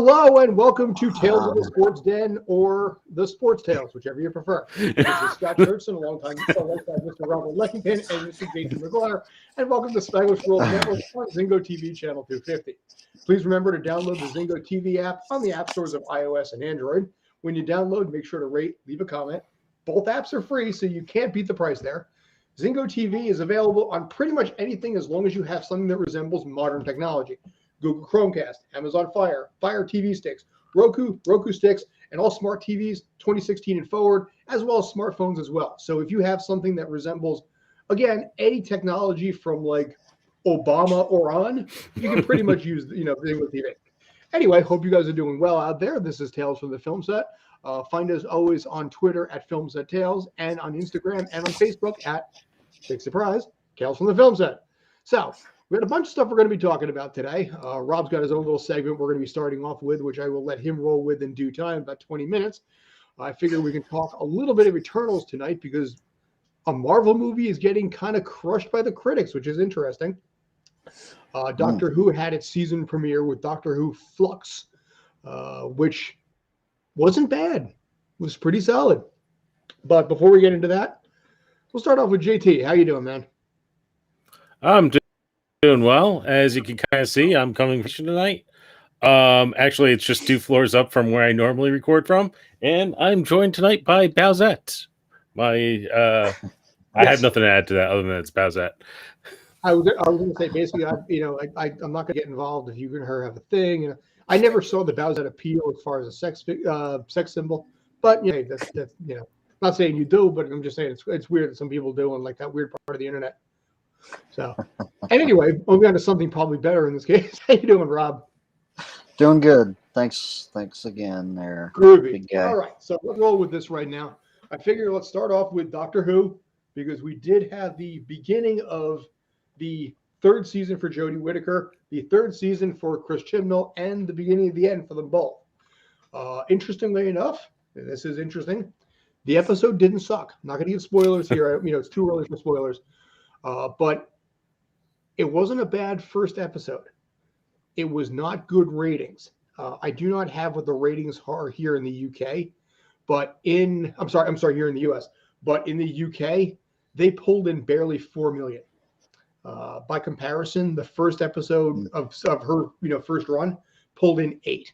Hello and welcome to Tales of the Sports Den or the Sports Tales, whichever you prefer. This is Scott Churchson, alongside Mr. Robert Lexington and Mr. Jason McGuire, and welcome to Spanglish World Network on Zingo TV Channel 250. Please remember to download the Zingo TV app on the app stores of iOS and Android. When you download, make sure to rate, leave a comment. Both apps are free, so you can't beat the price there. Zingo TV is available on pretty much anything as long as you have something that resembles modern technology. Google Chromecast, Amazon Fire, Fire TV sticks, Roku sticks, and all smart TVs 2016 and forward, as well as smartphones as well. So if you have something that resembles, again, any technology from like Obama or on, you can pretty much use, Zingo TV. Anyway, hope you guys are doing well out there. This is Tales from the Film Set. Find us always on Twitter at Film Set Tales and on Instagram and on Facebook at, big surprise, Tales from the Film Set. So we got a bunch of stuff we're going to be talking about today. Rob's got his own little segment we're going to be starting off with, which I will let him roll with in due time, about 20 minutes. I figure we can talk a little bit of Eternals tonight because a Marvel movie is getting kind of crushed by the critics, which is interesting. Doctor Who had its season premiere with Doctor Who Flux, which wasn't bad. It was pretty solid. But before we get into that, we'll start off with JT. How you doing, man? I'm doing well. As you can kind of see, I'm coming tonight. Actually, it's just 2 floors up from where I normally record from, and I'm joined tonight by Bowsette. I have nothing to add to that other than it's Bowsette. I was going to say, basically, I'm not going to get involved if you and her have a thing. I never saw the Bowsette appeal as far as a sex symbol, but that's not saying you do, but I'm just saying it's weird that some people do, and like that weird part of the internet. So, and anyway, moving on to something probably better in this case. How you doing, Rob? Doing good. Thanks again there. Groovy. Big guy. All right, so let's roll with this right now. I figure let's start off with Doctor Who because we did have the beginning of the 3rd season for Jodie Whittaker, the 3rd season for Chris Chibnall, and the beginning of the end for them both. Interestingly enough, and this is interesting, the episode didn't suck. I'm not going to give spoilers here. It's too early for spoilers. But it wasn't a bad first episode. It was not good ratings. I do not have what the ratings are here in the UK, but I'm sorry, here in the US. But in the UK, they pulled in barely 4 million. By comparison, the first episode of her, first run pulled in 8.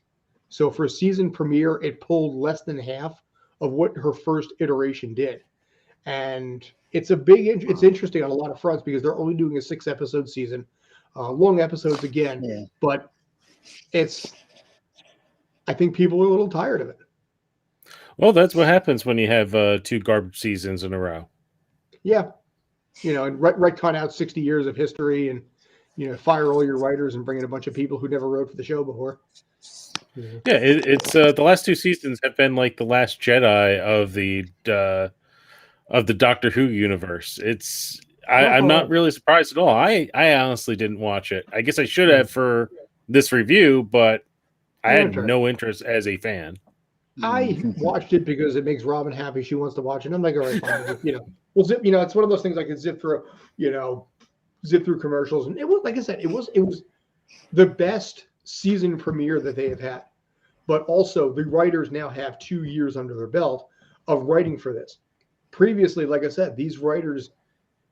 So for a season premiere, it pulled less than half of what her first iteration did. And it's interesting on a lot of fronts because they're only doing a 6-episode season, long episodes again, but I think people are a little tired of it. Well, that's what happens when you have 2 garbage seasons in a row. Yeah. And retcon out 60 years of history and, fire all your writers and bring in a bunch of people who never wrote for the show before. Yeah, it's the last 2 seasons have been like the Last Jedi of the Doctor Who universe. I'm not really surprised at all. I honestly didn't watch it. I guess I should have for this review, but I had no interest as a fan. I watched it because it makes Robin happy. She wants to watch it. I'm like, all right, fine. We'll zip. It's one of those things I can zip through. Zip through commercials, and it was like I said, it was the best season premiere that they have had. But also, the writers now have 2 years under their belt of writing for this. Previously, like I said, these writers,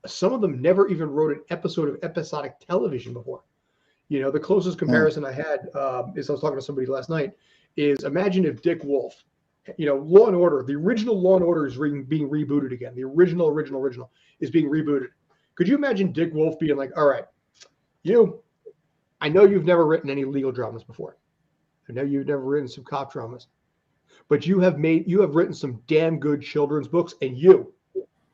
some of them never even wrote an episode of episodic television before. The closest comparison I had is I was talking to somebody last night, is imagine if Dick Wolf, Law and Order, the original Law and Order is being rebooted again. The original is being rebooted. Could you imagine Dick Wolf being like, all right, I know you've never written any legal dramas before. I know you've never written some cop dramas. But you have written some damn good children's books, and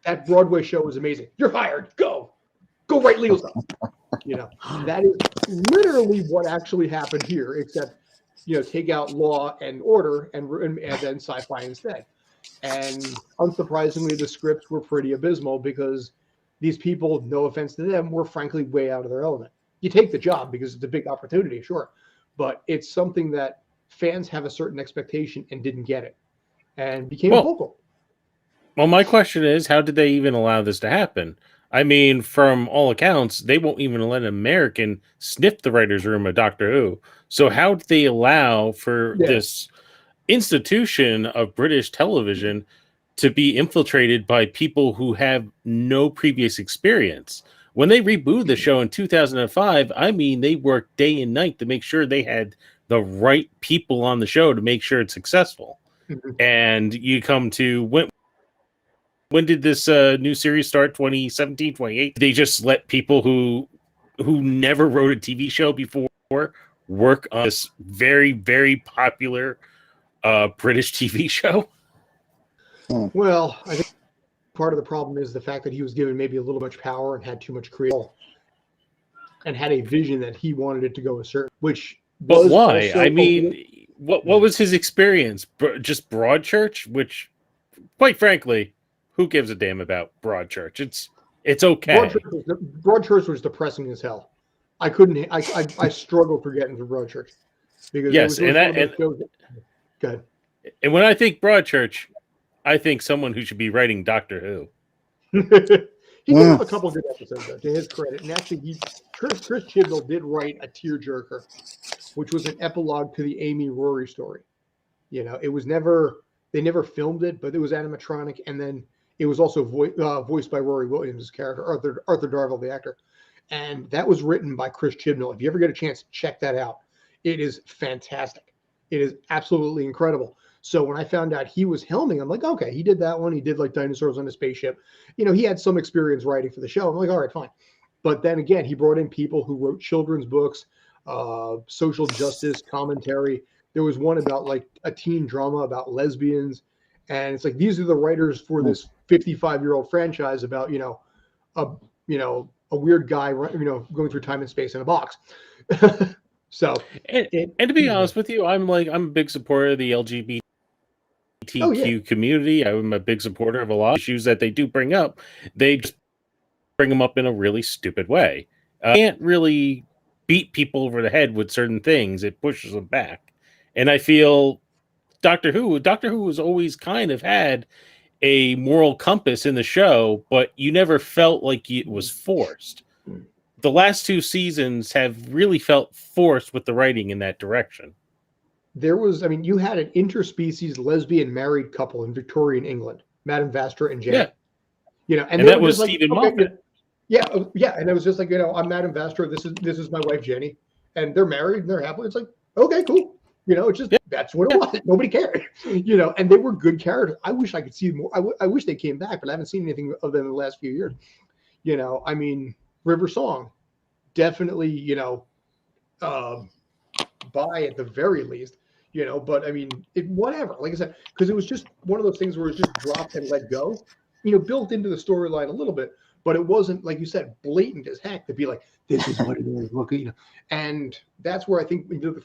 that Broadway show was amazing. You're hired. Go write legal stuff. That is literally what actually happened here, except, take out Law and Order and then sci-fi instead. And unsurprisingly, the scripts were pretty abysmal because these people, no offense to them, were frankly way out of their element. You take the job because it's a big opportunity, sure, but it's something that fans have a certain expectation and didn't get it and became vocal. Well, my question is, how did they even allow this to happen? I mean, from all accounts, they won't even let an American sniff the writer's room of Doctor Who. So how do they allow for Yeah. this institution of British television to be infiltrated by people who have no previous experience? When they rebooted the show in 2005, I mean, they worked day and night to make sure they had the right people on the show to make sure it's successful. Mhm. And you come to when did this new series start? 2017, 2018? They just let people who never wrote a TV show before work on this very, very popular British TV show. Well, I think part of the problem is the fact that he was given maybe a little much power and had too much creative and had a vision that he wanted it to go a certain, which But was why? also I mean, what was his experience? Just Broadchurch, which, quite frankly, who gives a damn about Broadchurch? It's okay. Broadchurch was depressing as hell. I couldn't. I struggled for getting through Broadchurch because Yes, it was one of those shows go ahead. And when I think Broadchurch, I think someone who should be writing Doctor Who. He did have a couple of good episodes, though, to his credit. And actually, Chris Chibnall did write a tearjerker, which was an epilogue to the Amy Rory story. You know, it was they never filmed it, but it was animatronic, and then it was also voiced by Rory Williams' character, Arthur Darvill, the actor. And that was written by Chris Chibnall. If you ever get a chance, check that out. It is fantastic. It is absolutely incredible. So when I found out he was helming, I'm like, okay, he did that one. He did like Dinosaurs on a Spaceship. You know, he had some experience writing for the show. I'm like, all right, fine. But then again, he brought in people who wrote children's books, social justice commentary. There was one about like a teen drama about lesbians. And it's like, these are the writers for this 55-year-old franchise about, a weird guy, going through time and space in a box. So, and to be honest with you, I'm a big supporter of the LGBTQ community. I'm a big supporter of a lot of issues that they do bring up. They just bring them up in a really stupid way. Can't really beat people over the head with certain things. It pushes them back. And I feel Doctor Who has always kind of had a moral compass in the show, but you never felt like it was forced. The last two seasons have really felt forced with the writing in that direction. You had an interspecies lesbian married couple in Victorian England, Madame Vastra and Jenny. Yeah. And that was Stephen Moffat. Yeah, and it was just like, I'm Madame Vastra. This is my wife Jenny, and they're married and they're happy. It's like, okay, cool. It's just that's what it was. Nobody cared. And they were good characters. I wish I could see more. I wish they came back, but I haven't seen anything of them in the last few years. River Song, definitely, buy at the very least, but I mean, whatever, like I said, because it was just one of those things where it's just dropped and let go, built into the storyline a little bit, but it wasn't, like you said, blatant as heck to be like, this is what it is, look, and that's where I think the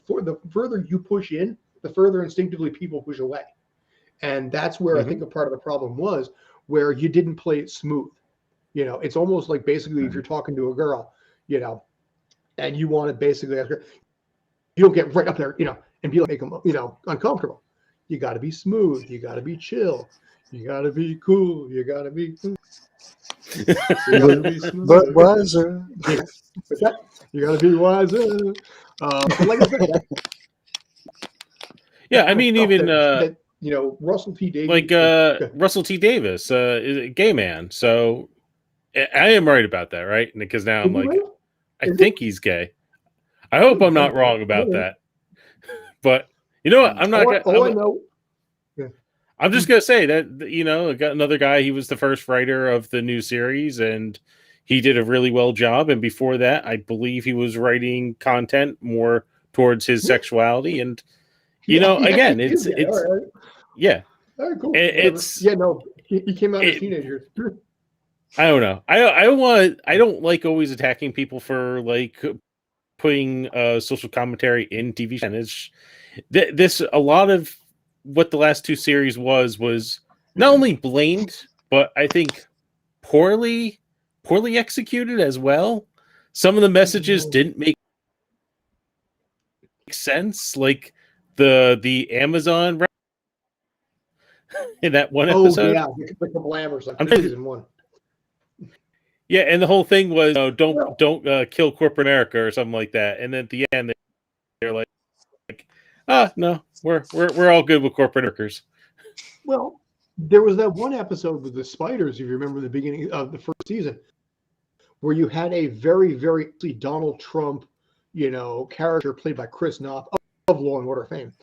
further you push in, the further instinctively people push away. And that's where I think a part of the problem was, where you didn't play it smooth. It's almost like basically if you're talking to a girl, and you want to basically ask her, you don't get right up there, and be like, make them, uncomfortable. You got to be smooth. You got to be chill. You got to be cool. You got to be. But wiser. You got to be wiser. But like I said, yeah, I mean, even Russell T Davies, like Russell T Davis, is a gay man. So I am right about that, right? Because now I'm like, I think he's gay. I hope I'm not wrong about that. But you know what? I'm not. I'm just gonna say that I got another guy. He was the first writer of the new series, and he did a really well job. And before that, I believe he was writing content more towards his sexuality. And again, it's yeah. All right, cool. It's he came out as teenagers. I don't know. I don't like always attacking people for like putting social commentary in TV shows. And it's this a lot of what the last two series was not only blamed, but I think poorly executed as well. Some of the messages didn't make sense, like the Amazon in that one episode. Oh yeah, the Kablam or something. Season 1. Yeah, and the whole thing was, Well- don't kill corporate America or something like that. And then at the end, they're like, no, we're all good with corporate workers. Well, there was that one episode with the spiders, if you remember the beginning of the first season, where you had a very, very Donald Trump, character played by Chris Knopf of Law and Order fame.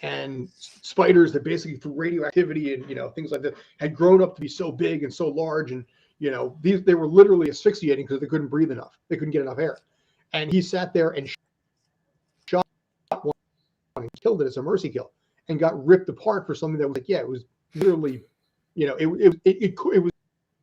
And spiders that basically through radioactivity and things like that had grown up to be so big and so large, and they were literally asphyxiating because they couldn't breathe enough. They couldn't get enough air. And he sat there and shot one and killed it as a mercy kill, and got ripped apart for something that was like, it was literally, it was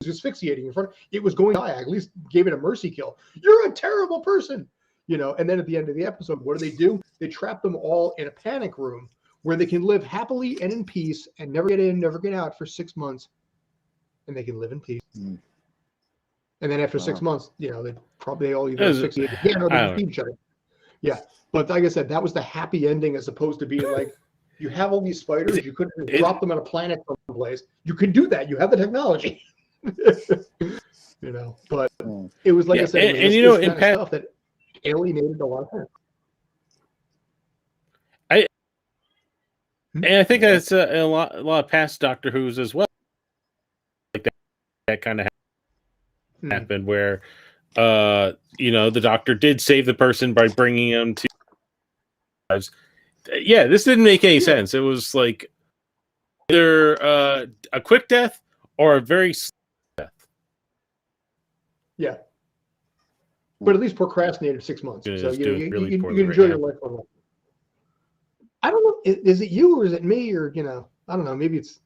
asphyxiating in front. It was going to die. I at least gave it a mercy kill. You're a terrible person. And then at the end of the episode, what do? They trap them all in a panic room where they can live happily and in peace and never get in, never get out for 6 months, and they can live in peace. And then after 6 months, they probably all either asphyxiate again or they feed each other. Yeah, but like I said, that was the happy ending as opposed to being like, you have all these spiders, you couldn't drop them on a planet someplace. You could do that. You have the technology. But it was like I said, and this in kind of stuff that alienated a lot of fans. And I think that's a lot of past Doctor Who's as well. Like that kind of happened where, the Doctor did save the person by bringing him to. Yeah, this didn't make any sense. It was like either a quick death or a very slow death. Yeah. But at least procrastinated 6 months. So you can enjoy your life for a while. I don't know. Is it you or is it me or I don't know. Maybe it's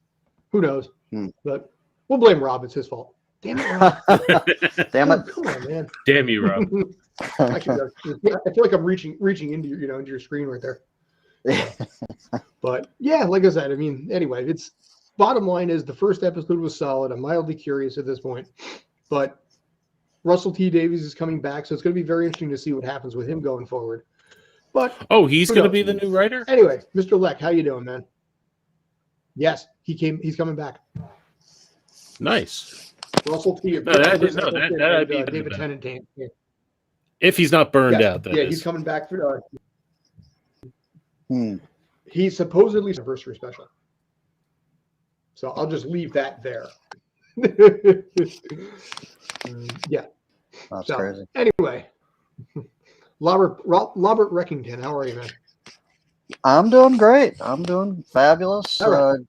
who knows. But we'll blame Rob. It's his fault. Damn it, Rob. Damn it. Come on, man. Damn you, Rob. I feel like I'm reaching into your into your screen right there. But yeah, like I said, I mean, anyway, it's bottom line is the first episode was solid. I'm mildly curious at this point, but Russell T Davies is coming back, so it's going to be very interesting to see what happens with him going forward. But he's going to be the new writer? Anyway, Mr. Leck, how you doing, man? Yes, he's coming back. Nice. Russell T. No, that I'd be David Tennant. Yeah. If he's not burned out, that is. He's coming back for. He's supposedly anniversary special. So I'll just leave that there. Yeah. That's crazy. Anyway, Robert Reckington, how are you, man? I'm doing great. I'm doing fabulous. All right.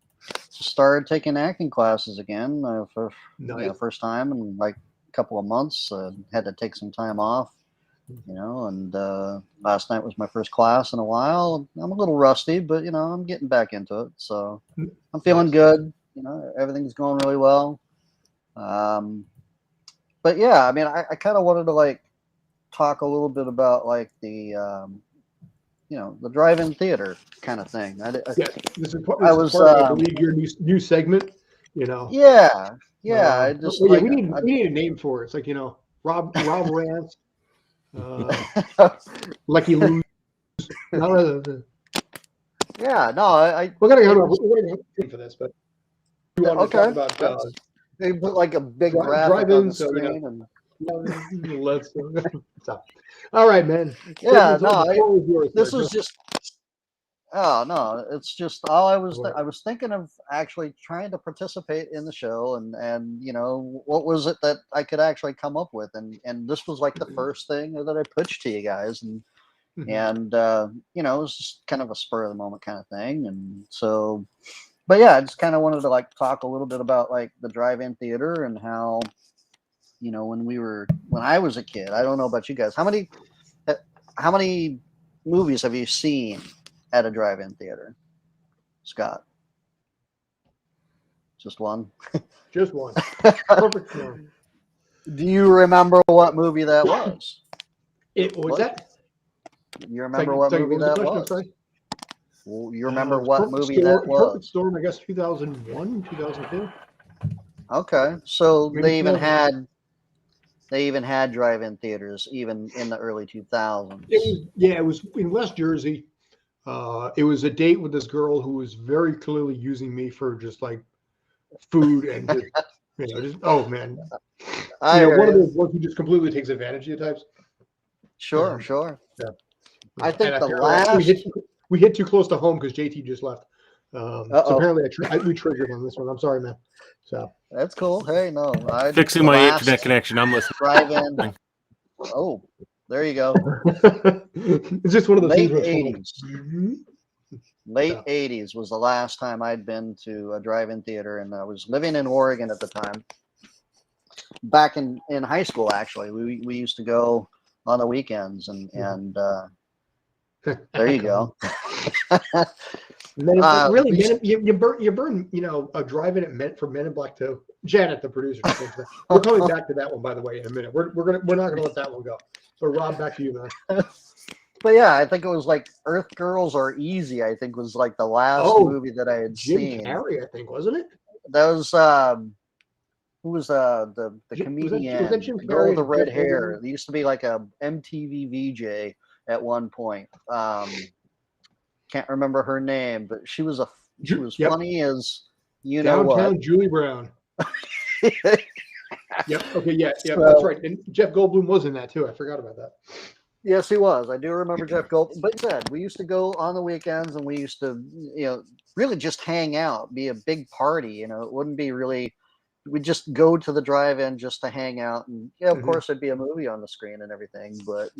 Just started taking acting classes again for Nice. first time in like a couple of months. Had to take some time off, and last night was my first class in a while. I'm a little rusty, but I'm getting back into it. So I'm feeling good. Everything's going really well. But yeah, I mean, I kind of wanted to talk a little bit about the the drive-in theater kind of thing. This is part of, I believe, your new segment. Yeah. I just we need a name for it. It's like Rob Rants, Lucky Lou. Yeah, no, we're gonna have a name for this, but you want to talk about they put like a big drive-in on the screen and. Let's stop. All right, man. Yeah, this is just. Oh no! It's just all I was thinking of actually trying to participate in the show, and what was it that I could actually come up with, and this was like the first thing that I pitched to you guys, and it was just kind of a spur of the moment kind of thing, and so, but yeah, I just kind of wanted to talk a little bit about the drive-in theater and how. When I was a kid, I don't know about you guys. How many movies have you seen at a drive-in theater, Scott? Just one? Just one. Perfect one. Do you remember what movie that was? That? You remember what movie that was? Well, you remember what movie that was? Perfect Storm, I guess 2001, 2002. Okay, so they even had drive-in theaters even in the early 2000s. It was in West Jersey. It was a date with this girl who was very clearly using me for just food and just oh man. I One hear of you. those ones who just completely takes advantage of you types. Sure, sure. Yeah. I think And the apparently last. we hit too close to home because JT just left. So Uh-oh. apparently we triggered on this one. I'm sorry, man. So That's cool. Hey, no, Fixing the my last internet connection. I'm listening. drive-in. Oh, there you go. it's just one of those Late things where it's 80s. like, Late Yeah. 80s was the last time I'd been to a drive-in theater, and I was living in Oregon at the time. Back in high school, actually, we used to go on the weekends, and there you go. Really, we- you burn, a drive-in for Men in Black 2. Janet, the producer, we're coming back to that one, by the way, in a minute. We're not gonna let that one go. But Rob, back to you, man. But yeah, I think it was like Earth Girls Are Easy. I think was like the last movie that I had Jim seen. Carrey, I think, wasn't it? That was who was the comedian? Was that Jim Girl Carrey with the and red Jeff hair. Goldblum? There used to be like a MTV VJ at one point. Can't remember her name, but she was Yep. funny as you know Downtown what. Julie Brown. Yep. Okay. Yeah. Yeah. So- That's right. And Jeff Goldblum was in that too. I forgot about that. Yes, he was. I do remember Jeff Goldblum. But said we used to go on the weekends, and we used to, really just hang out, be a big party. It wouldn't be really. We'd just go to the drive-in just to hang out, and of Mhm. course there'd be a movie on the screen and everything. But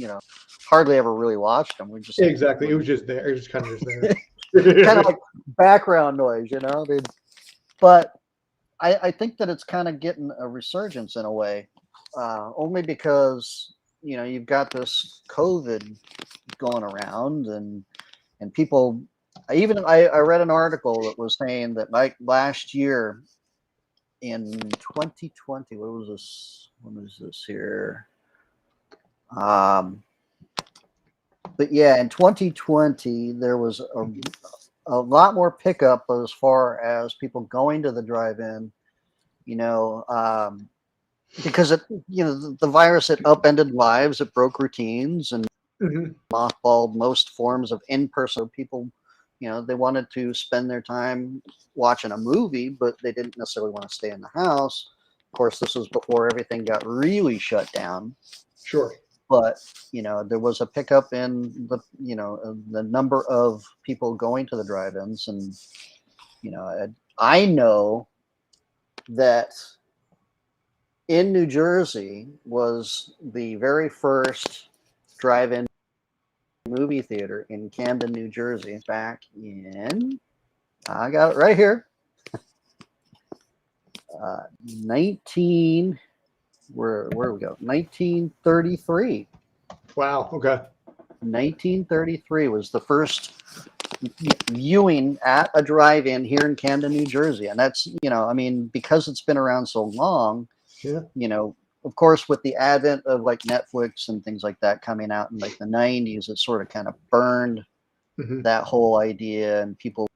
hardly ever really watched them. We just Exactly. It was just there. It was just kind of just there. kind of like background noise, But I think that it's kind of getting a resurgence in a way, only because you've got this COVID going around, and people. I read an article that was saying that like last year in 2020, what was this? When was this here? But yeah, in 2020 there was a lot more pickup as far as people going to the drive-in, because the virus, it upended lives, it broke routines, and Mhm. mothballed most forms of in-person. People, they wanted to spend their time watching a movie, but they didn't necessarily want to stay in the house. Of course, this was before everything got really shut down. Sure. But there was a pickup in the number of people going to the drive-ins, and I know that in New Jersey was the very first drive-in movie theater in Camden, New Jersey, back in, I got it right here, 1933. Wow. Okay. 1933 was the first viewing at a drive-in here in Camden, New Jersey. And that's, because it's been around so long, Yeah. of course, with the advent of like Netflix and things like that coming out in like the 90s, it sort of kind of burned Mhm. that whole idea, and people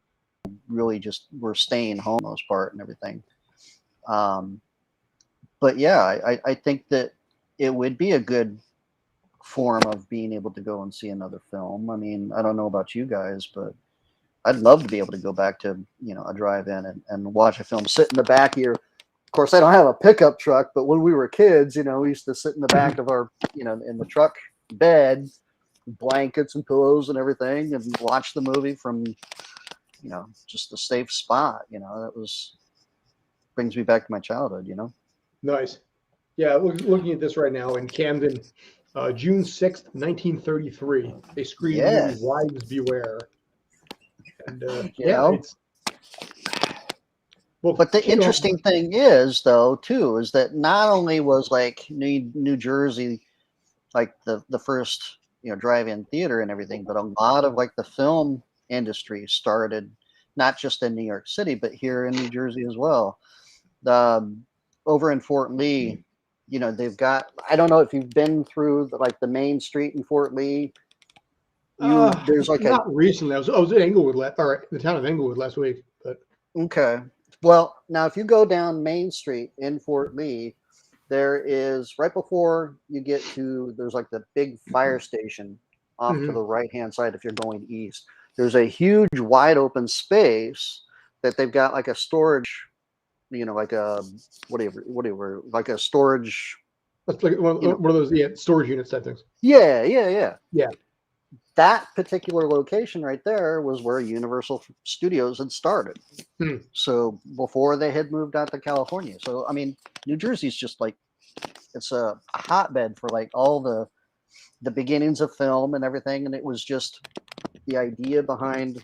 really just were staying home for the most part and everything. But yeah, I think that it would be a good form of being able to go and see another film. I mean, I don't know about you guys, but I'd love to be able to go back to, a drive-in and watch a film, sit in the back of your, of course, I don't have a pickup truck, but when we were kids, we used to sit in the back of our, in the truck bed, blankets and pillows and everything, and watch the movie from, just a safe spot. That brings me back to my childhood, Nice. Yeah. Looking at this right now in Camden, June 6th, 1933, they screened the Yeah. movie Wives Beware. And You yeah, know? it's. Well, But the you know, interesting thing is, though, too, is that not only was like New Jersey like the first drive-in theater and everything, but a lot of like the film industry started not just in New York City, but here in New Jersey as well. Over in Fort Lee, they've got, I don't know if you've been through the main street in Fort Lee. There's like not recently. I was in Englewood, or the town of Englewood last week. But okay. Well, now if you go down Main Street in Fort Lee, there is, right before you get to, there's like the big fire station off to Mhm. the right-hand side if you're going east. There's a huge wide open space that they've got like a storage, like a whatever, like a storage That's like one of those storage units type things. Yeah. Yeah. That particular location right there was where Universal Studios had started. Hmm. So before they had moved out to California. So I mean, New Jersey's just like it's a hotbed for like all the beginnings of film and everything. And it was just the idea behind,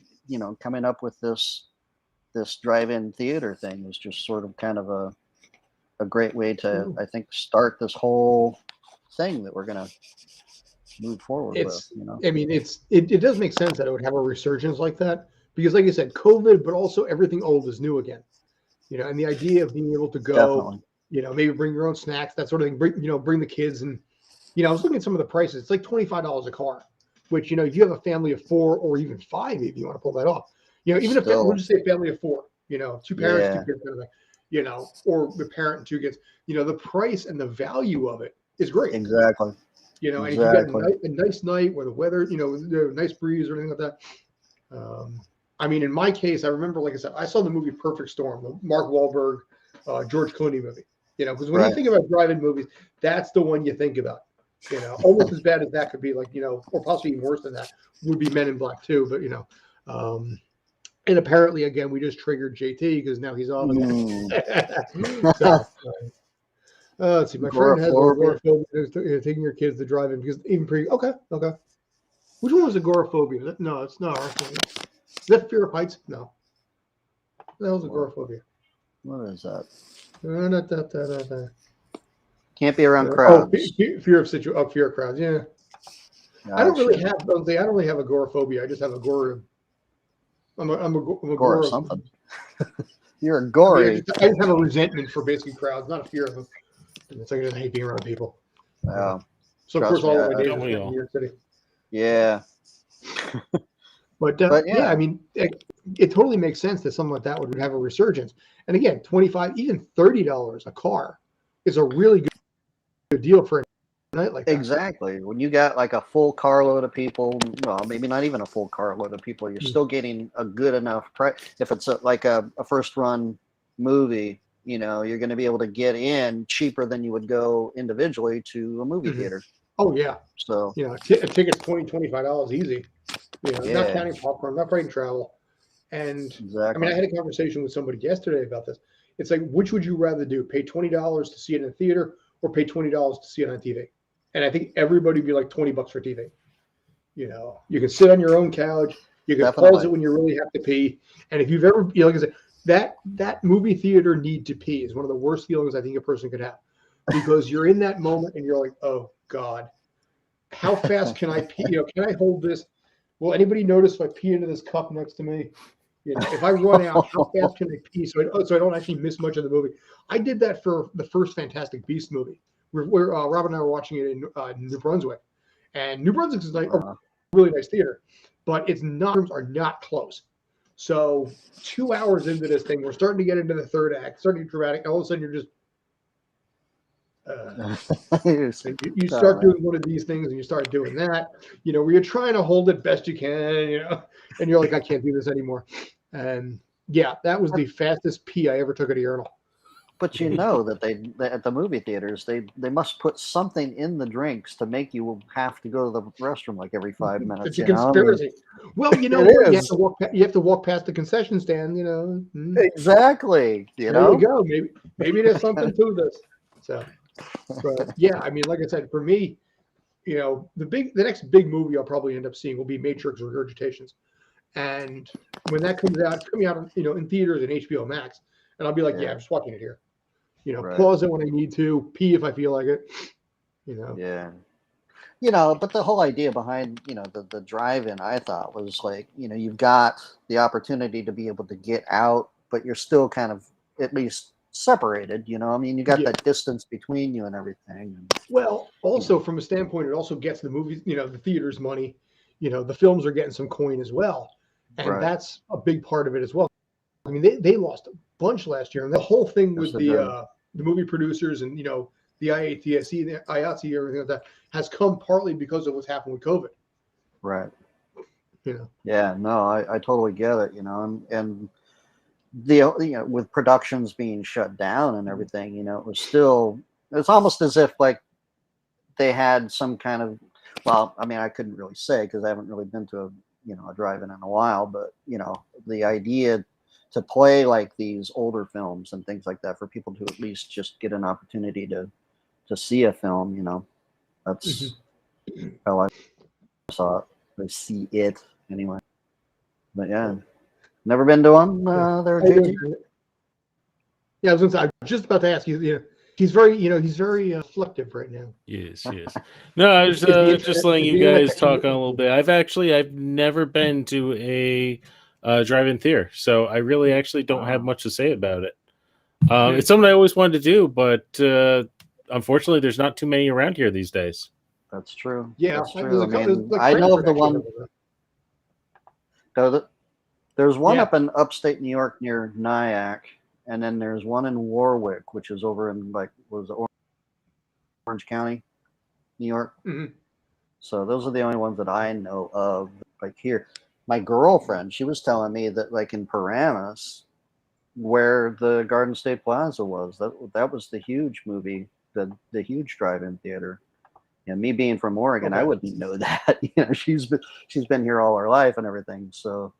coming up with this drive-in theater thing was just sort of kind of a great way to, I think, start this whole thing that we're gonna move forward with. I mean, it does make sense that it would have a resurgence like that because, like I said, COVID, but also everything old is new again. And the idea of being able to go, Definitely. maybe bring your own snacks, that sort of thing. Bring the kids, and I was looking at some of the prices. It's like $25 a car, which if you have a family of 4 or even 5, maybe you want to pull that off. Even if we'll just say a family of 4, 2 parents, 2 kids, kind of thing, or the parent and 2 kids. The price and the value of it is great. Exactly. And if you got a nice night where the weather, nice breeze or anything like that. I mean, in my case, I remember, like I said, I saw the movie Perfect Storm, the Mark Wahlberg, George Clooney movie. Because when you think about drive-in movies, that's the one you think about. Almost as bad as that could be, like, or possibly even worse than that would be Men in Black 2. But and apparently, again, we just triggered JT because now he's on again. So, let's see. My friend has agoraphobia. Taking your kids to drive in because even okay. Which one was agoraphobia? No, it's not. Is that fear of heights? No. That was agoraphobia. What is that? Can't be around crowds. Fear of crowds. Yeah. Gotcha. I don't really have agoraphobia. I just have agora. I'm agora something. You're a gory. I just have a resentment for basically crowds, not a fear of them. It's like I just hate being around people. Yeah. So of course, all of my days in New York City. Yeah. But yeah, I mean, it totally makes sense that something like that would have a resurgence. And again, $25, even $30 a car is a really good deal for a night like that. Exactly. When you got like a full carload of people, well, maybe not even a full carload of people, you're still getting a good enough price. If it's like a first run movie, you're going to be able to get in cheaper than you would go individually to a movie theater. Oh yeah. So a ticket's $25 easy. Not counting popcorn, not counting travel. And exactly. I mean, I had a conversation with somebody yesterday about this. It's like, which would you rather do? Pay $20 to see it in a theater or pay $20 to see it on TV? And I think everybody would be like $20 for TV. You can sit on your own couch. You can pause it when you really have to pee. And if you've ever, like I said, that movie theater need to pee is one of the worst feelings I think a person could have, because you're in that moment and you're like, oh God, how fast can I pee? Can I hold this? Will anybody notice if I pee into this cup next to me? If I run out, how fast can I pee so I don't actually miss much of the movie? I did that for the first Fantastic Beasts movie. Where Rob and I were watching it in New Brunswick, and New Brunswick is like a really nice theater, but its rooms are not close. So 2 hours into this thing, we're starting to get into the third act, starting to get dramatic. And all of a sudden, you're just you start doing one of these things, and you start doing that. Where you're trying to hold it best you can, and you're like, I can't do this anymore. And yeah, that was the fastest pee I ever took at a urinal. But that they at the movie theaters, they must put something in the drinks to make you have to go to the restroom like every 5 minutes. It's a conspiracy. Well, you have to walk past the concession stand. Exactly. There you go. Maybe there's something to this. So, but yeah, I mean, like I said, for me, the next big movie I'll probably end up seeing will be Matrix Regurgitations, and when that comes out, it's coming out, in theaters and HBO Max, and I'll be like, yeah, I'm just watching it here. Pause it when I need to, pee if I feel like it. Yeah. But the whole idea behind, the drive-in, I thought was like, you've got the opportunity to be able to get out, but you're still kind of at least separated, I mean, you got that distance between you and everything. Well, also from a standpoint, it also gets the movies, the theater's money, the films are getting some coin as well. And that's a big part of it as well. I mean, they lost a bunch last year, and the whole thing with the movie producers and the IATSE, the IATSE, everything like that has come partly because of what's happened with COVID. Right. Yeah. No, I totally get it. And with productions being shut down and everything, it's almost as if like they had some kind of, well, I mean, I couldn't really say because I haven't really been to a drive-in a while, but the idea to play like these older films and things like that for people to at least just get an opportunity to see a film, that's how I saw it. To see it anyway. But yeah, never been to one there, JT. Yeah, I was just about to ask you. He's very, he's very reflective right now. Yes. No, I was just letting you guys talk on a little bit. I've never been to a drive-in theater, so I really actually don't have much to say about it. It's something I always wanted to do, but unfortunately, there's not too many around here these days. That's true. Yeah, that's true. I know of the one. There's one up in upstate New York near Nyack, and then there's one in Warwick, which is over in Orange County, New York. Mm-hmm. So those are the only ones that I know of. Like here, my girlfriend, she was telling me that like in Paramus, where the Garden State Plaza was, that was the huge movie, the huge drive-in theater. And me being from Oregon, I wouldn't know that. She's been here all her life and everything. So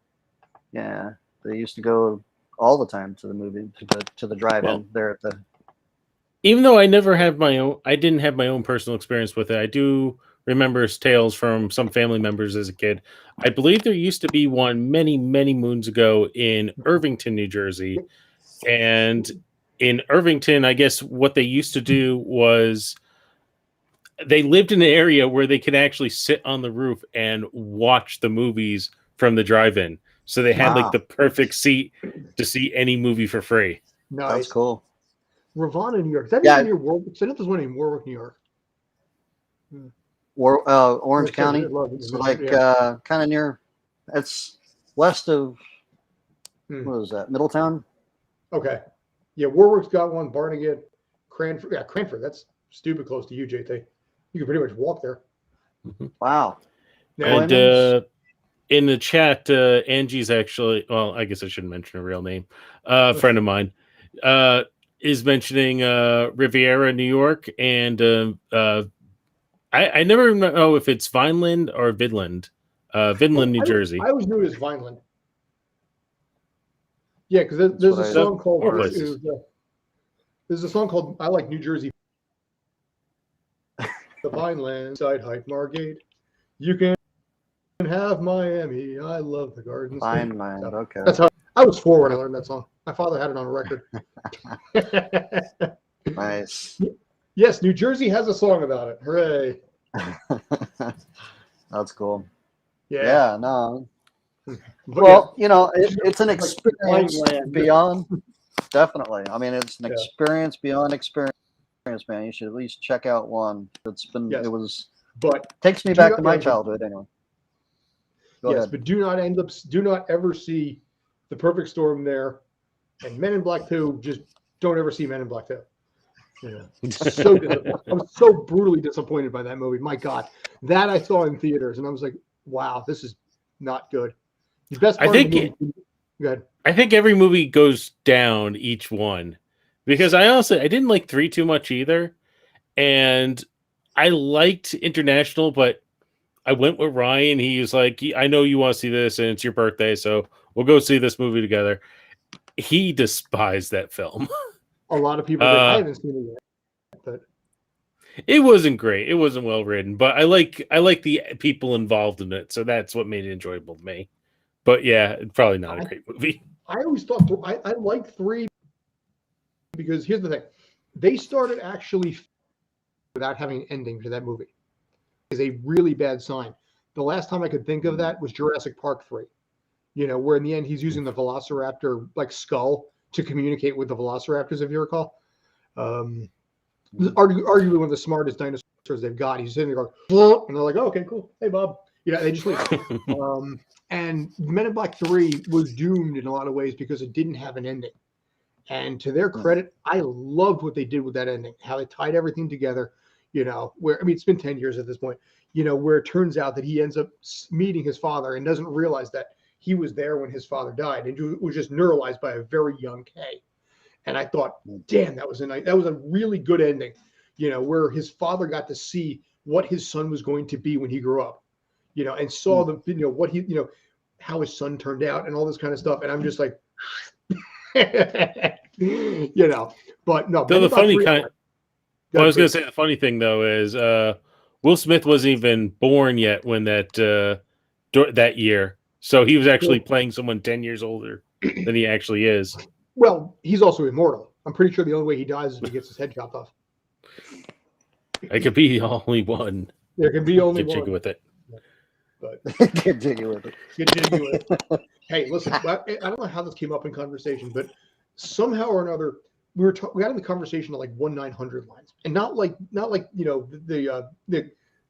yeah, they used to go all the time to the movie, to the drive-in there at the. Even though I didn't have my own personal experience with it. I do remember tales from some family members as a kid. I believe there used to be one many, many moons ago in Irvington, New Jersey. And in Irvington, I guess what they used to do was they lived in an area where they could actually sit on the roof and watch the movies from the drive-in. So they had like the perfect seat to see any movie for free. Nice. That's cool. Ravana, New York. Is that near Warwick? I know there's one in Warwick, New York. Orange County. It's like kind of near. It's west of. What is that? Middletown. Okay. Yeah, Warwick's got one. Barnegat, Cranford. Yeah, Cranford. That's stupid close to you, JT. You can pretty much walk there. Wow. And in the chat, Angie's actually, well, I guess I shouldn't mention her real name. A friend of mine is mentioning Riviera, New York, and I never know if it's Vineland or Vidland. Vidland, New Jersey. I always knew it as Vineland. Yeah, because there's a song called there's a song called I Like New Jersey. The Vineland side Hyde Margate. You can have Miami. I love the Garden State. Vineland. Okay. That's how I was 4 when I learned that song. My father had it on a record. Nice. Yes, New Jersey has a song about it. Hooray! That's cool. Yeah. No. But well, it's an experience beyond. Definitely. I mean, it's an experience beyond experience, man. You should at least check out one. It's been. Yes. It was. But takes me back to my childhood anyway. Go ahead. But do not ever see The Perfect Storm there, and Men in Black 2. Just don't ever see Men in Black 2. I'm so brutally disappointed by that movie. My God, that I saw in theaters, and I was like, "Wow, this is not good." The best part of the movie. Go ahead. I think every movie goes down each one because I didn't like 3 too much either, and I liked International, but I went with Ryan. He was like, I know you want to see this, and it's your birthday, so we'll go see this movie together. He despised that film. A lot of people. I haven't seen it yet, but it wasn't great. It wasn't well written, but I like the people involved in it, so that's what made it enjoyable to me. But yeah, probably not a great movie. I always thought I like 3 because here's the thing: they started actually without having an ending to that movie. Is a really bad sign. The last time I could think of that was Jurassic Park 3. Where in the end he's using the Velociraptor like skull to communicate with the Velociraptors, if you recall. Arguably one of the smartest dinosaurs they've got. He's sitting there going, and they're like, "Oh, okay, cool. Hey, Bob." They just leave. And Men in Black 3 was doomed in a lot of ways because it didn't have an ending. And to their credit, I loved what they did with that ending, how they tied everything together, it's been 10 years at this point, where it turns out that he ends up meeting his father and doesn't realize that he was there when his father died and was just neuralized by a very young Kay. And I thought, damn, that was a really good ending. where his father got to see what his son was going to be when he grew up, and saw what how his son turned out and all this kind of stuff. And I'm just like, but no. Though the funny kind. Well, I was going to say say the funny thing though is Will Smith wasn't even born yet when that year, so he was actually playing someone 10 years older than he actually is. Well, he's also immortal. I'm pretty sure the only way he dies is if he gets his head chopped off. It could be only one. There can be only Get one. jiggy with it. But Get jiggy with it. get jiggy with it. Hey, listen, I don't know how this came up in conversation, but somehow or another, we got in the conversation of like 1-900 lines, and not like the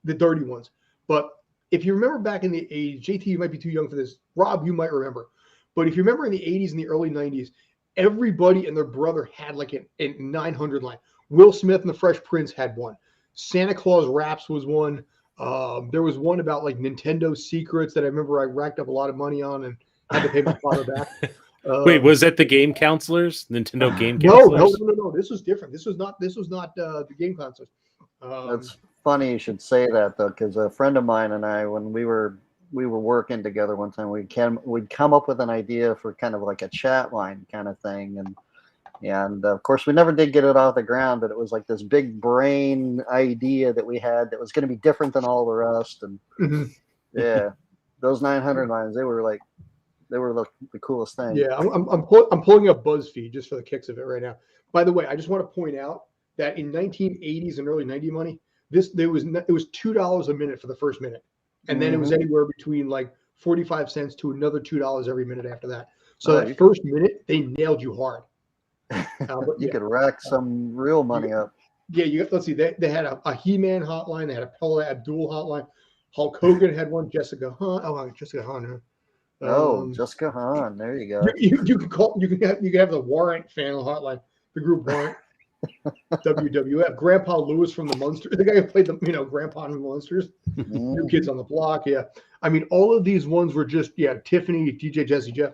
dirty ones. But if you remember back in the 80s, JT, you might be too young for this. Rob, you might remember. But if you remember in the 80s and the early 90s, everybody and their brother had like a 900 line. Will Smith and the Fresh Prince had one. Santa Claus Raps was one. There was one about like Nintendo secrets that I remember I racked up a lot of money on and had to pay my father back. Wait, was that the game counselors? Nintendo game No. counselors? This was different. This was not the game counselors. That's funny you should say that though, because a friend of mine and I, when we were working together one time, we'd come up with an idea for kind of like a chat line kind of thing, and of course we never did get it off the ground, but it was like this big brain idea that we had that was going to be different than all the rest. And yeah, those 900 lines, they were the coolest thing. Yeah, I'm pulling up BuzzFeed just for the kicks of it right now. By the way, I just want to point out that in 1980s and early 90s money, it was $2 a minute for the first minute, and then it was anywhere between like 45 cents to another $2 every minute after that. So that first minute, they nailed you hard. You could rack some real money up. Yeah, let's see. They had a He-Man hotline. They had a Paula Abdul hotline. Hulk Hogan had one. Jessica Hahn. Oh, Jessica Hahn. Jessica Hahn. There you go. You can call. You can have the Warrant fan hotline. The group Warrant. WWF. Grandpa Lewis from the Munsters. The guy who played the Grandpa in the Munsters. New Kids on the Block. Yeah. I mean, all of these ones were just Tiffany, DJ Jesse Jeff.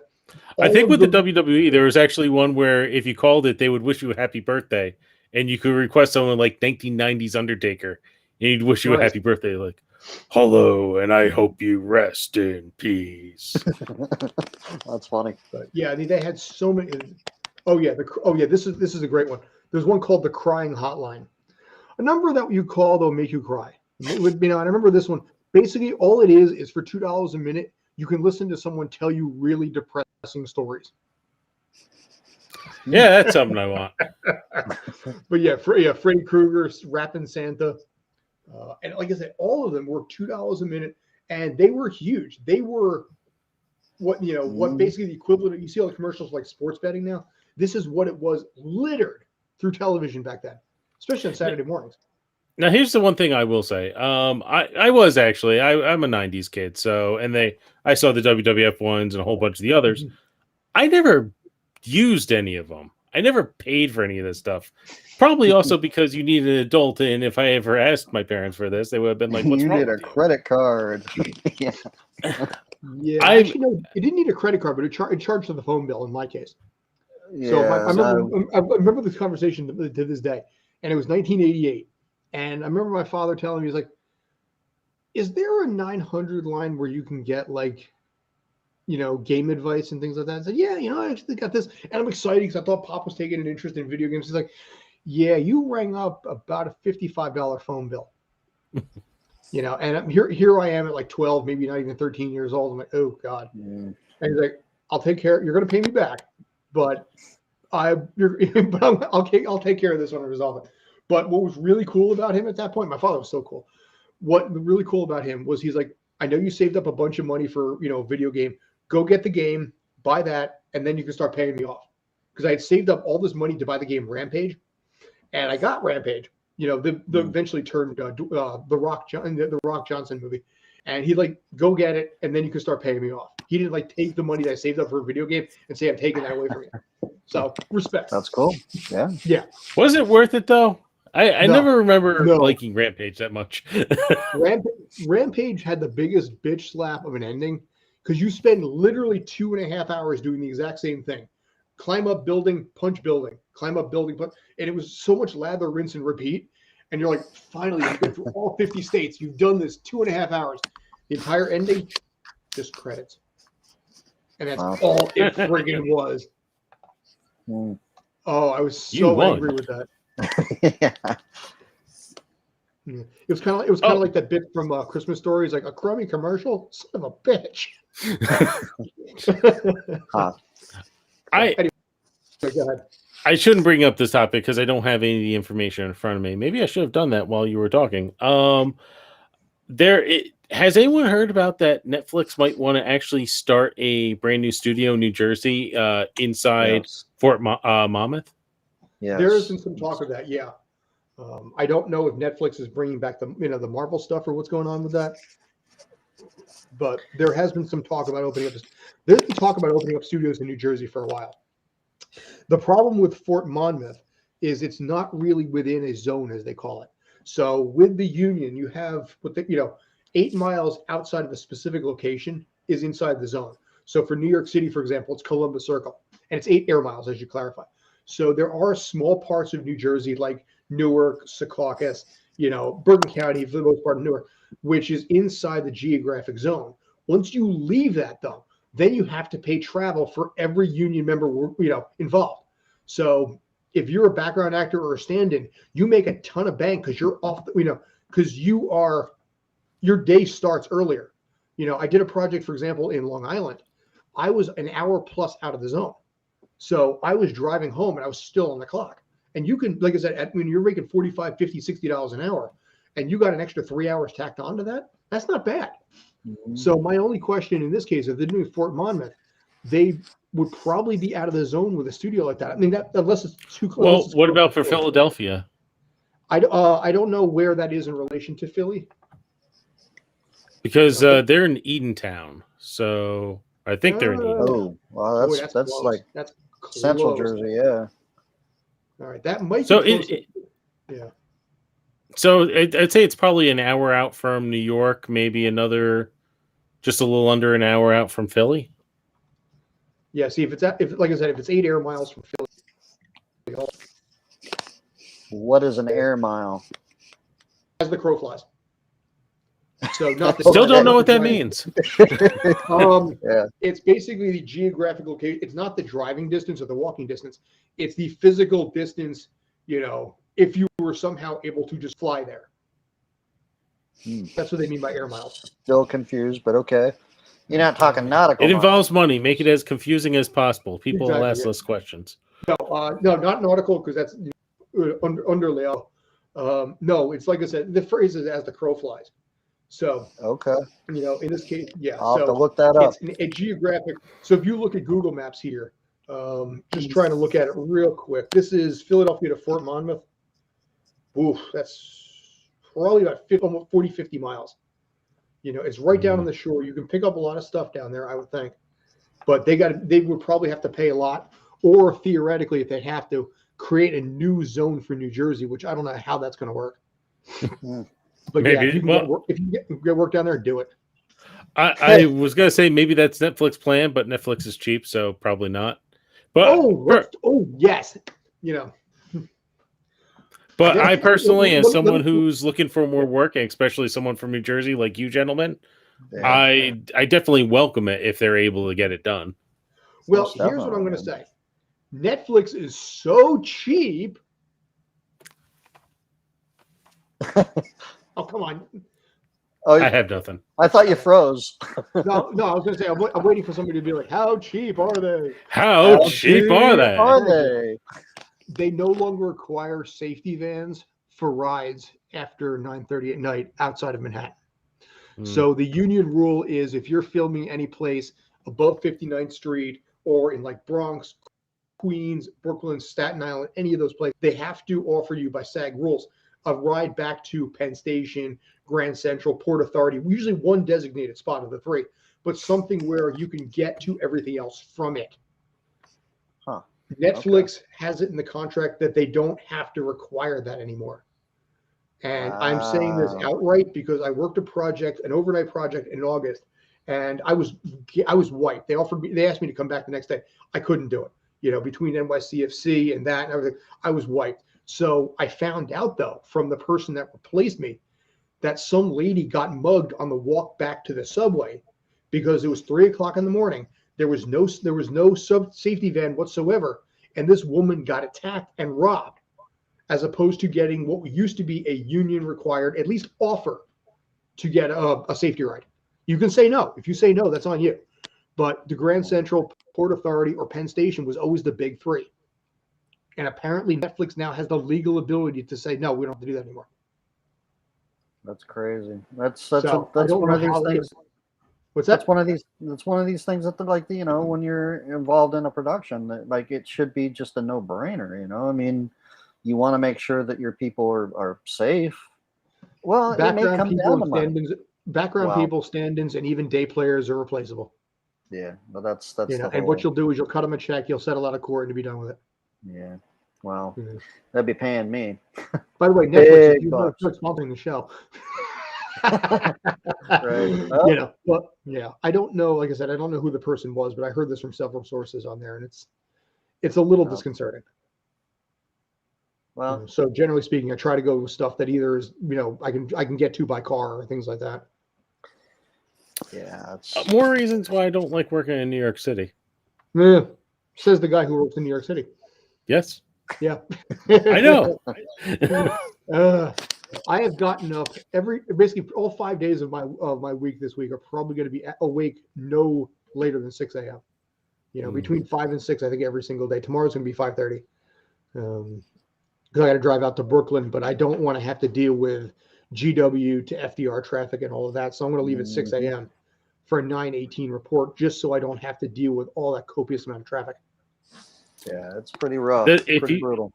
I think with the WWE, there was actually one where if you called it, they would wish you a happy birthday, and you could request someone like 1990s Undertaker, and he'd wish you a happy birthday, like, hello, and I hope you rest in peace. That's funny. But yeah, I mean, they had so many. This is a great one. There's one called the Crying Hotline. A number that you call that'll make you cry. It would, I remember this one. Basically, all it is for $2 a minute, you can listen to someone tell you really depressing stories. Yeah, that's something I want. But Freddy Krueger, Rapping Santa, and like I said, all of them were $2 a minute, and they were huge. They were what basically the equivalent of, you see all the commercials like sports betting now. This is what it was, littered through television back then, especially on Saturday mornings. Now, here's the one thing I will say. I was actually I'm a '90s kid, so I saw the WWF ones and a whole bunch of the others. I never used any of them. I never paid for any of this stuff. Probably also because you need an adult, and if I ever asked my parents for this, they would have been like, "What's you wrong need with a credit card." Yeah. Yeah, actually, no, it didn't need a credit card, but it charged to the phone bill in my case. Yeah, so I remember this conversation to this day, and it was 1988. And I remember my father telling me, he's like, is there a 900 line where you can get like, game advice and things like that? I said, yeah, I actually got this. And I'm excited because I thought Pop was taking an interest in video games. He's like, yeah, you rang up about a $55 phone bill. And here I am at like 12, maybe not even 13 years old. I'm like, oh God. And he's like, I'll take care. You're going to pay me back, but I'll take care of this when I resolve it. But what was really cool about him at that point, my father was so cool. What really cool about him was he's like, I know you saved up a bunch of money for, a video game. Go get the game, buy that, and then you can start paying me off. Because I had saved up all this money to buy the game Rampage, and I got Rampage. They eventually turned the Rock Johnson movie, and he'd like, go get it, and then you can start paying me off. He didn't like take the money that I saved up for a video game and say I'm taking that away from you. So respect. That's cool. Yeah. Yeah. Was it worth it though? I never remember No. liking Rampage that much. Rampage had the biggest bitch slap of an ending because you spend literally 2.5 hours doing the exact same thing. Climb up building, punch building, climb up building, and it was so much lather, rinse, and repeat. And you're like, finally, you've been through all 50 states. You've done this 2.5 hours. The entire ending, just credits. And that's Wow. all it friggin' was. Mm. Oh, I was You so won. angry with that. Yeah. Yeah. It was kind of like that bit from Christmas Story. It's like a crummy commercial. Son of a bitch. Huh. Anyway, go ahead. I shouldn't bring up this topic because I don't have any of the information in front of me. Maybe I should have done that while you were talking. Has anyone heard about that? Netflix might want to actually start a brand new studio in New Jersey, inside Yes. Fort Monmouth. Yes. There has been some talk of that, yeah. I don't know if Netflix is bringing back the Marvel stuff or what's going on with that, but there has been some talk about opening up. There's been talk about opening up studios in New Jersey for a while. The problem with Fort Monmouth is it's not really within a zone, as they call it. So with the Union, you have 8 miles outside of a specific location is inside the zone. So for New York City, for example, it's Columbus Circle, and it's 8 air miles, as you clarify. So there are small parts of New Jersey like Newark, Secaucus, Bergen County, for the most part of Newark, which is inside the geographic zone. Once you leave that, though, then you have to pay travel for every union member, involved. So if you're a background actor or a stand-in, you make a ton of bank because you're off, because your day starts earlier. I did a project, for example, in Long Island. I was an hour plus out of the zone. So I was driving home and I was still on the clock. And you can, like I said, when you're making $45, $50, $60 an hour and you got an extra 3 hours tacked onto that, that's not bad. Mhm. So my only question in this case, if they're doing Fort Monmouth, they would probably be out of the zone with a studio like that. I mean, unless it's too close. Well, what about for Philadelphia? I don't know where that is in relation to Philly. Because they're in Edentown, so I think they're in Edentown. Oh, well, Boy, that's close. like That's close. Central Jersey, yeah. All right, that might So be close. Yeah. So I'd say it's probably an hour out from New York, maybe just a little under an hour out from Philly. Yeah. See, like I said, if it's 8 air miles from Philly, What is an air mile? as the crow flies. So not the Still don't know what that means. Yeah. It's basically the geographic location. It's not the driving distance or the walking distance. It's the physical distance, if you were somehow able to just fly there. That's what they mean by air miles. Still confused, but okay. You're not talking nautical. It miles. involves money. Make it as confusing as possible. People will Exactly, ask yeah. less questions. No, not nautical, because that's under Leo. No, it's like I said, the phrase is as the crow flies. So, Okay. in this case, yeah. I'll have So to look that up. it's a geographic. So if you look at Google Maps here, just trying to look at it real quick. This is Philadelphia to Fort Monmouth. Oof, that's probably about almost 40, 50 miles. It's right down on the shore. You can pick up a lot of stuff down there, I would think. But they would probably have to pay a lot, or theoretically, if they have to, create a new zone for New Jersey, which I don't know how that's going to work. But Maybe. yeah, if you can get work down there, do it. I was gonna say maybe that's Netflix plan, but Netflix is cheap, so probably not. But yes, But Yeah. I personally, as Let- someone who's looking for more work, and especially someone from New Jersey like you gentlemen, Yeah. I definitely welcome it if they're able to get it done. Well, Most here's what I'm going to definitely. say. Netflix is so cheap. Oh, come on. Oh, I have nothing. I thought you froze. No, I was going to say, I'm waiting for somebody to be like, how cheap are they? How cheap are they? Are they? They no longer require safety vans for rides after 9:30 at night outside of Manhattan. So the union rule is if you're filming any place above 59th Street or in like Bronx, Queens, Brooklyn, Staten Island, any of those places, they have to offer you by SAG rules a ride back to Penn Station, Grand Central, Port Authority, usually one designated spot of the three, but something where you can get to everything else from it. Huh. Netflix has it in the contract that they don't have to require that anymore. And I'm saying this Wow. outright because I worked an overnight project in August, and I was wiped. They asked me to come back the next day. I couldn't do it. Between NYCFC and that and everything, I was wiped. So I found out though from the person that replaced me that some lady got mugged on the walk back to the subway because it was 3 o'clock in the morning. There was no safety van whatsoever, and this woman got attacked and robbed, as opposed to getting what used to be a union required at least offer to get a safety ride. You can say no. If you say no, that's on you. But the Grand Central, Port Authority, or Penn Station was always the big three. And apparently Netflix now has the legal ability to say, no, we don't have to do that anymore. That's crazy. That's So I that's don't one know of these how things. What's that? That's one of these things that, like, you know, when you're involved in a production, that, like, it should be just a no-brainer. You know, I mean, you want to make sure that your people are safe. Well, it may Background come people down and to money. stand-ins, background Wow. people, stand-ins, and even day players are replaceable. Yeah, but that's You the know, whole. and what you'll do is you'll cut them a check, you'll settle out of court, and you'll be done with it. Yeah. Well, Mhm. that'd be paying me. By the way, Netflix, Big if you bucks. start sponsoring the show. Right. You know, but yeah, I don't know. Like I said, I don't know who the person was, but I heard this from several sources on there, and it's a little Oh. disconcerting. Well, So generally speaking, I try to go with stuff that either is, you know, I can get to by car or things like that. yeah. It's, More reasons why I don't like working in New York City. Yeah, says the guy who works in New York City. Yes, Yeah, I know. I have gotten up basically all 5 days of my week this week are probably going to be awake no later than 6 a.m. You know, between 5 and 6, I think every single day. Tomorrow's going to be 5:30. Because I got to drive out to Brooklyn, but I don't want to have to deal with GW to FDR traffic and all of that. So I'm going to leave at 6 a.m. for a 9:18 report, just so I don't have to deal with all that copious amount of traffic. yeah, it's pretty rough. If Pretty you- brutal.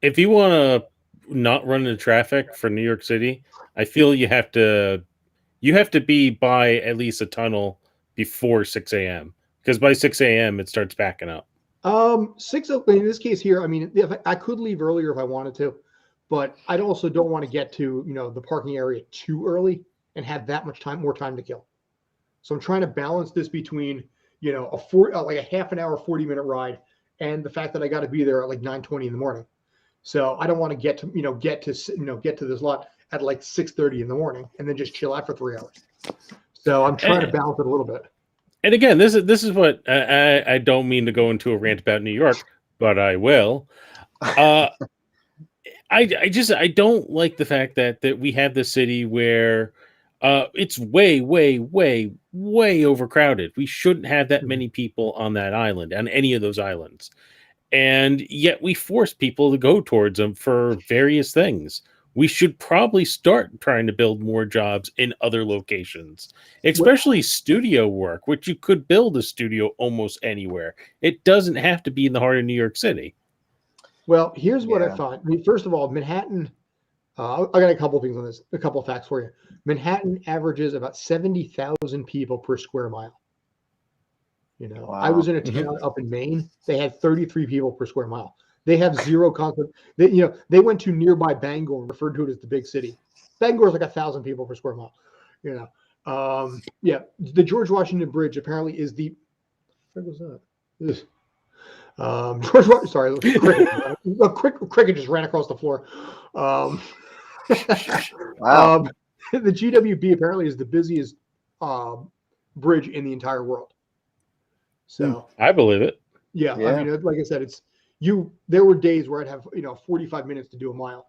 If you want to not run into traffic for New York City, I feel you have to be by at least a tunnel before 6 a.m. because by 6 a.m. it starts backing up. 6 in this case here, I mean, if I could leave earlier if I wanted to, but I also don't want to get to, you know, the parking area too early and have that much more time to kill. So I'm trying to balance this between, you know, like a half an hour, 40-minute ride, and the fact that I got to be there at like 9:20 in the morning. So I don't want to get to this lot at like 6:30 in the morning and then just chill out for 3 hours. So I'm trying to balance it a little bit. And again, this is what I don't mean to go into a rant about New York, but I will. I don't like the fact that we have this city where it's way overcrowded. We shouldn't have that many people on that island, on any of those islands. And yet we force people to go towards them for various things. We should probably start trying to build more jobs in other locations, especially studio work, which you could build a studio almost anywhere. It doesn't have to be in the heart of New York City. Well, here's what I Yeah. find. I mean, first of all, Manhattan, I got a couple things on this, a couple of facts for you. Manhattan averages about 70,000 people per square mile. You know, I was in a town up in Maine. They had 33 people per square mile. They have zero concept. They went to nearby Bangor and referred to it as the big city. Bangor is like 1,000 people per square mile. You know, yeah. The George Washington Bridge apparently is the. What was that? Sorry, cricket just ran across the floor. Wow. The GWB apparently is the busiest bridge in the entire world. So I believe it. yeah, Yeah. I mean, like I said, there were days where I'd have 45 minutes to do a mile.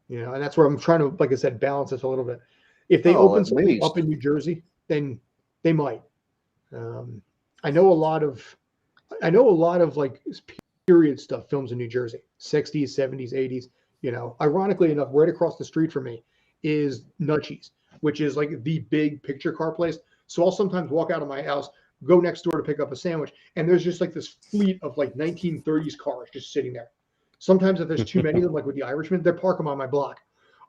You know, and that's where I'm trying to, like I said, balance this a little bit. If they open at something least. up in New Jersey, then they might. I know a lot of like period stuff films in New Jersey, 60s, 70s, 80s. You know, ironically enough, right across the street from me is Nutchies, which is like the big picture car place. So I'll sometimes walk out of my house, go next door to pick up a sandwich, and there's just like this fleet of like 1930s cars just sitting there. Sometimes if there's too many of them, like with the Irishman, they park them on my block.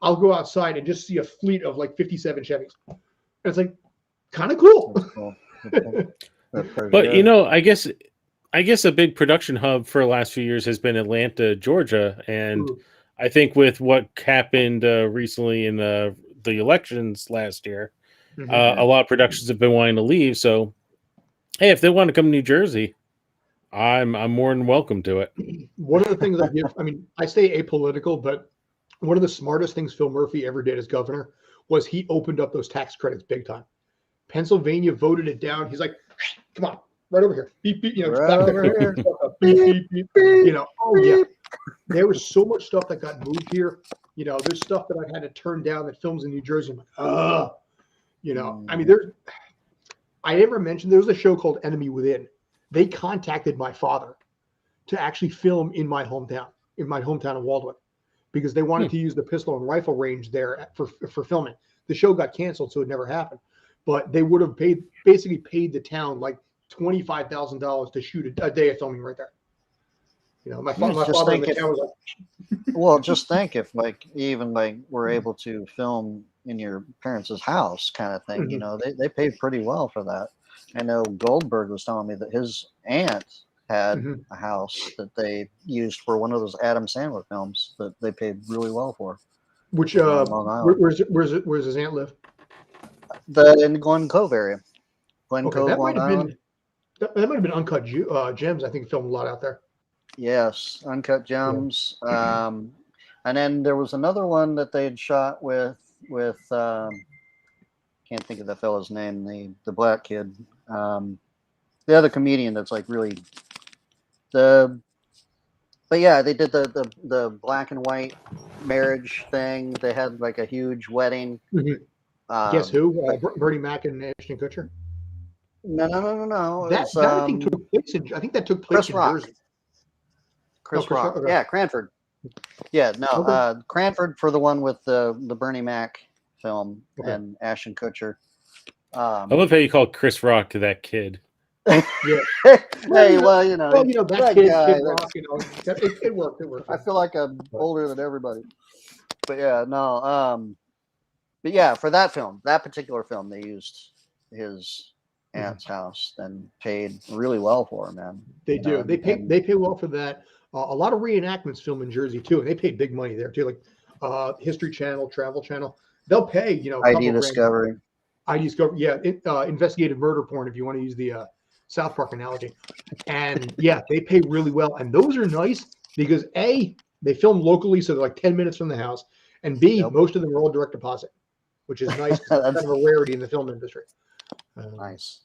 I'll go outside and just see a fleet of like 57 Chevys. And it's like kind of cool. That's cool. That's pretty But good. you know, I guess a big production hub for the last few years has been Atlanta, Georgia, and I think with what happened recently in the elections last year, a lot of productions have been wanting to leave. So, hey, if they want to come to New Jersey, I'm more than welcome to it. One of the things I give, I mean, I stay apolitical, but one of the smartest things Phil Murphy ever did as governor was he opened up those tax credits big time. Pennsylvania voted it down. He's like, come on, right over here. Beep, beep, it's Right back over there. here. Beep, beep, beep. Oh yeah. There was so much stuff that got moved here. There's stuff that I've had to turn down that films in New Jersey. I'm like, I mean, I never mentioned there was a show called Enemy Within. They contacted my father to actually film in my hometown of Waldwick, because they wanted to use the pistol and rifle range there for filming. The show got canceled, so it never happened. But they would have basically paid the town like $25,000 to shoot a day of filming right there. My father in the town was like, well, just think if even we're able to film in your parents' house kind of thing, Mhm. they paid pretty well for that. I know Goldberg was telling me that his aunt had Mhm. a house that they used for one of those Adam Sandler films that they paid really well for. Which on Long Island. where's his aunt live? In the Glen Cove area. Glen Okay, Cove, that Long might have Island. been that might have been Uncut Gems. I think filmed a lot out there. Yes, Uncut Gems. And then there was another one that they had shot with can't think of the fellow's name, the black kid, the other comedian that's like really but yeah, they did the black and white marriage thing. They had like a huge wedding. Guess who? Bernie Mac and Ashton Kutcher. No. That I think took place in. I think that took place Chris in Rock. Jersey. Chris Rock, Rock. okay. Yeah, Cranford. Yeah, no, Okay. Cranford for the one with the Bernie Mac film Okay. and Ashton Kutcher. I love how you call Chris Rock that kid. Yeah. Hey, Well, that that Kid guy. Rock, it worked. It worked. I feel like I'm older than everybody. But yeah, no. But yeah, for that film, that particular film, they used his aunt's house and paid really well for him, man. They do. They pay well for that. A lot of reenactments film in Jersey too, and they paid big money there too. Like History Channel, Travel Channel, they'll pay a couple ID Discovery. ID Discovery, yeah. Investigative murder porn, if you want to use the South Park analogy, and yeah, they pay really well, and those are nice because A, they film locally, so they're like 10 minutes from the house, and B, most of them are all direct deposit, which is nice. That's kind of a rarity in the film industry. Nice.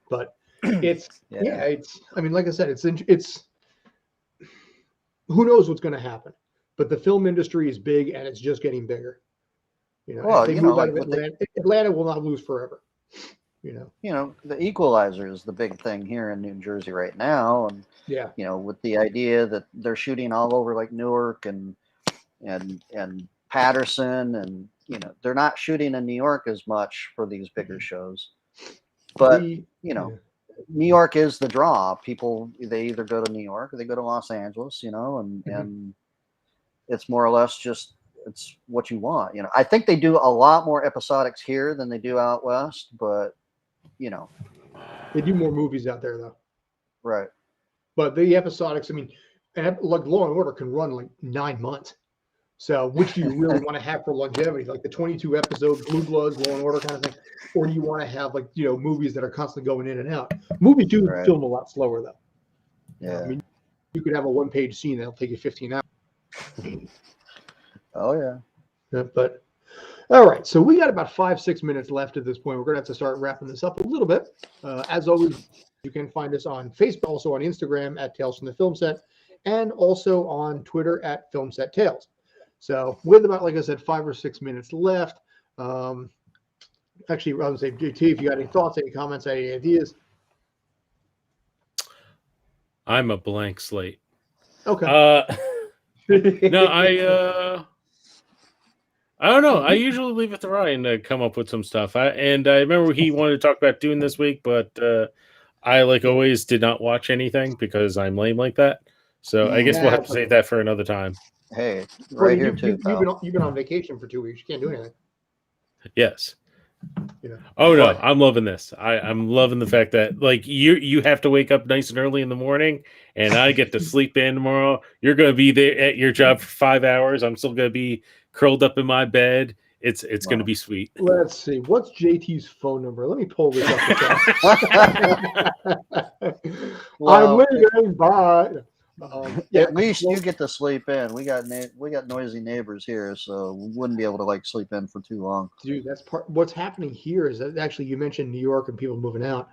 But it's I mean, like I said, it's who knows what's going to happen, but the film industry is big and it's just getting bigger. Well, if they move out of Atlanta will not lose forever. The Equalizer is the big thing here in New Jersey right now, and yeah, with the idea that they're shooting all over like Newark and Patterson, and they're not shooting in New York as much for these bigger shows, but New York is the draw. People, they either go to New York or they go to Los Angeles, and it's more or less just it's what you want. I think they do a lot more episodics here than they do out west, but they do more movies out there though. Right. But the episodics, I mean, like Law and Order can run like 9 months. So which do you really want to have for longevity? Like the 22 episode Blue Bloods, Law and Order kind of thing? Or do you want to have like, movies that are constantly going in and out? Movies do film a lot slower though. Yeah. I mean, you could have a 1-page scene that'll take you 15 hours. Oh yeah. But all right, so we got about 5-6 minutes left at this point. We're gonna have to start wrapping this up a little bit. As always, you can find us on Facebook, also on Instagram at Tales from the Film Set, and also on Twitter at Film Set Tales. So with about, like I said, 5 or 6 minutes left. Actually, I would say, JT, if you got any thoughts, any comments, any ideas. I'm a blank slate. Okay. No, I don't know. I usually leave it to Ryan to come up with some stuff. I remember he wanted to talk about Dune this week, but I, like always, did not watch anything because I'm lame like that. So I guess we'll have to save that for another time. Hey, here too. You've been on vacation for 2 weeks. You can't do anything. Yes. Oh no, I'm loving this. I'm loving the fact that like you have to wake up nice and early in the morning, and I get to sleep in tomorrow. You're going to be there at your job for 5 hours. I'm still going to be curled up in my bed It's going to be sweet. Let's see. What's JT's phone number? Let me pull this up. I'm Well, leaving. Bye. Yeah, at least well, you get to sleep in. We got noisy neighbors here, so we wouldn't be able to like sleep in for too long. dude, that's part. What's happening here is that actually you mentioned New York and people moving out.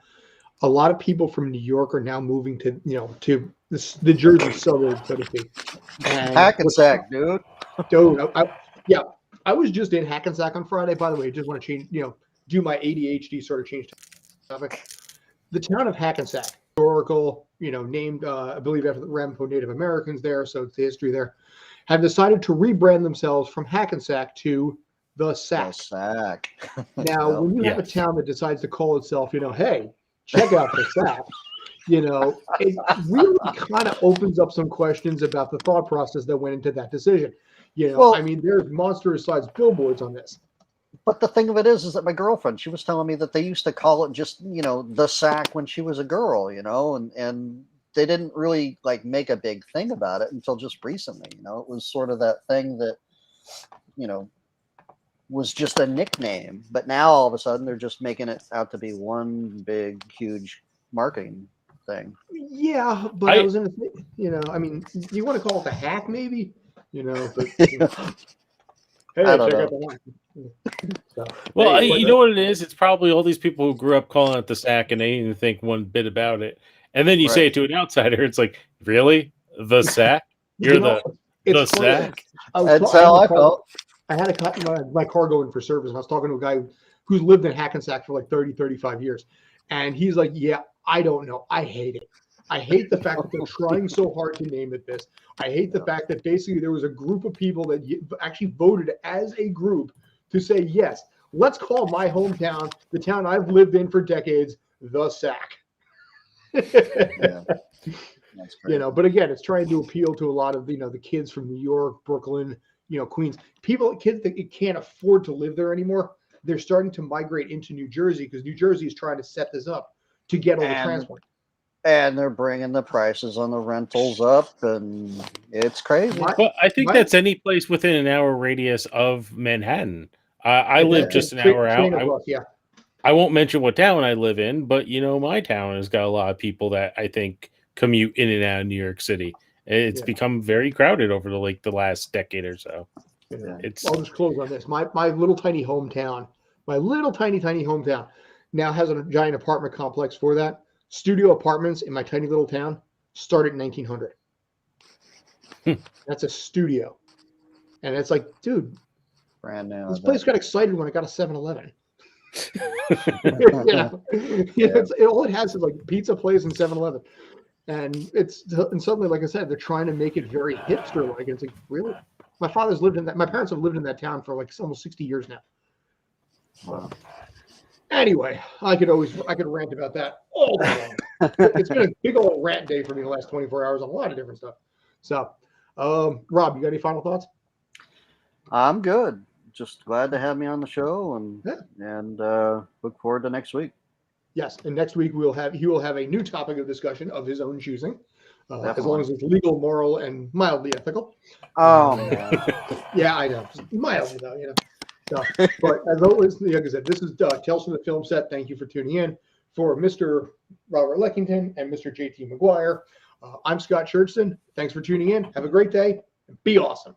A lot of people from New York are now moving to to the Jersey suburbs, so to speak. And Hackensack, dude. dude, I was just in Hackensack on Friday. By the way, just want to change, do my ADHD sort of change topic. The town of Hackensack, historical, named, I believe, after the Ramapo Native Americans there, so it's the history there, have decided to rebrand themselves from Hackensack to the Sack. Sack. Now, Well, when you have a town that decides to call itself, hey, check out the Sack, it really kind of opens up some questions about the thought process that went into that decision. Well- I mean, there's monstrous-sized billboards on this. But the thing of it is that my girlfriend, she was telling me that they used to call it just, the Sack when she was a girl, and they didn't really like make a big thing about it until just recently. It was sort of that thing that, was just a nickname. But now all of a sudden they're just making it out to be one big, huge marketing thing. Yeah, but I was in I mean, you want to call it the Hack, maybe? But hey, I don't check know. out the Hack. So, Well, hey, you know what it is? It's probably all these people who grew up calling it the Sack and they didn't think one bit about it. And then you say Right. it to an outsider, it's like, really? The Sack? You're the it's funny. Sack? That's how I felt. I had a car, my car going for service, and I was talking to a guy who's lived in Hackensack for like 30, 35 years. And he's like, yeah, I don't know. I hate it. I hate the fact that they're trying so hard to name it this. I hate the fact that basically there was a group of people that actually voted as a group to say, yes, let's call my hometown, the town I've lived in for decades, the Sack. Yeah. That's great. But again, it's trying to appeal to a lot of the kids from New York, Brooklyn, Queens, kids that can't afford to live there anymore. They're starting to migrate into New Jersey because New Jersey is trying to set this up to get all the transport. And they're bringing the prices on the rentals up, and it's crazy. Well, I think that's any place within an hour radius of Manhattan. I live just an hour out. I won't mention what town I live in, but my town has got a lot of people that I think commute in and out of New York City. It's become very crowded over the last decade or so. I'll just close on this. My little tiny hometown, now has a giant apartment complex for that. Studio apartments in my tiny little town started in 1900. That's a studio. And it's like, dude, Brand new. this place got excited when it got a 7-Eleven. All it has is like pizza place and 7-Eleven. And suddenly, like I said, they're trying to make it very hipster like. It's like, really? My parents have lived in that town for like almost 60 years now. Wow. Anyway, I could rant about that all day long. It's been a big old rant day for me the last 24 hours on a lot of different stuff. So, Rob, you got any final thoughts? I'm good. Just glad to have me on the show, and look forward to next week. Yes, and next week he will have a new topic of discussion of his own choosing, as Definitely. long as it's legal, moral, and mildly ethical. Oh, Yeah, I know, mildly though, So, but as always, like I said, this is Tales from the Film Set. Thank you for tuning in. For Mr. Robert Leckington and Mr. JT McGuire, I'm Scott Churchson. Thanks for tuning in. Have a great day. And be awesome.